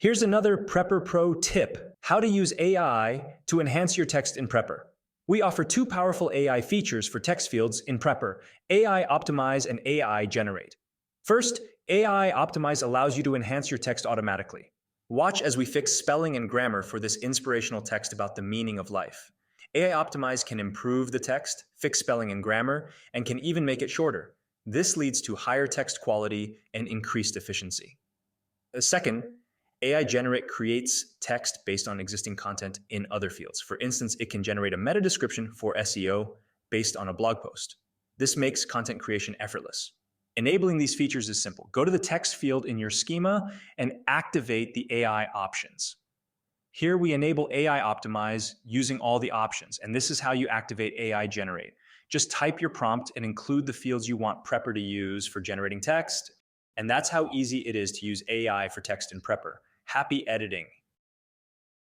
Here's another Prepr Pro tip: how to use AI to enhance your text in Prepr. We offer two powerful AI features for text fields in Prepr: AI Optimize and AI Generate. First, AI Optimize allows you to enhance your text automatically. Watch as we fix spelling and grammar for this inspirational text about the meaning of life. AI Optimize can improve the text, fix spelling and grammar, and can even make it shorter. This leads to higher text quality and increased efficiency. Second, AI Generate creates text based on existing content in other fields. For instance, it can generate a meta description for SEO based on a blog post. This makes content creation effortless. Enabling these features is simple. Go to the text field in your schema and activate the AI options. Here we enable AI Optimize using all the options, and this is how you activate AI Generate. Just type your prompt and include the fields you want Prepr to use for generating text, and that's how easy it is to use AI for text in Prepr. Happy editing!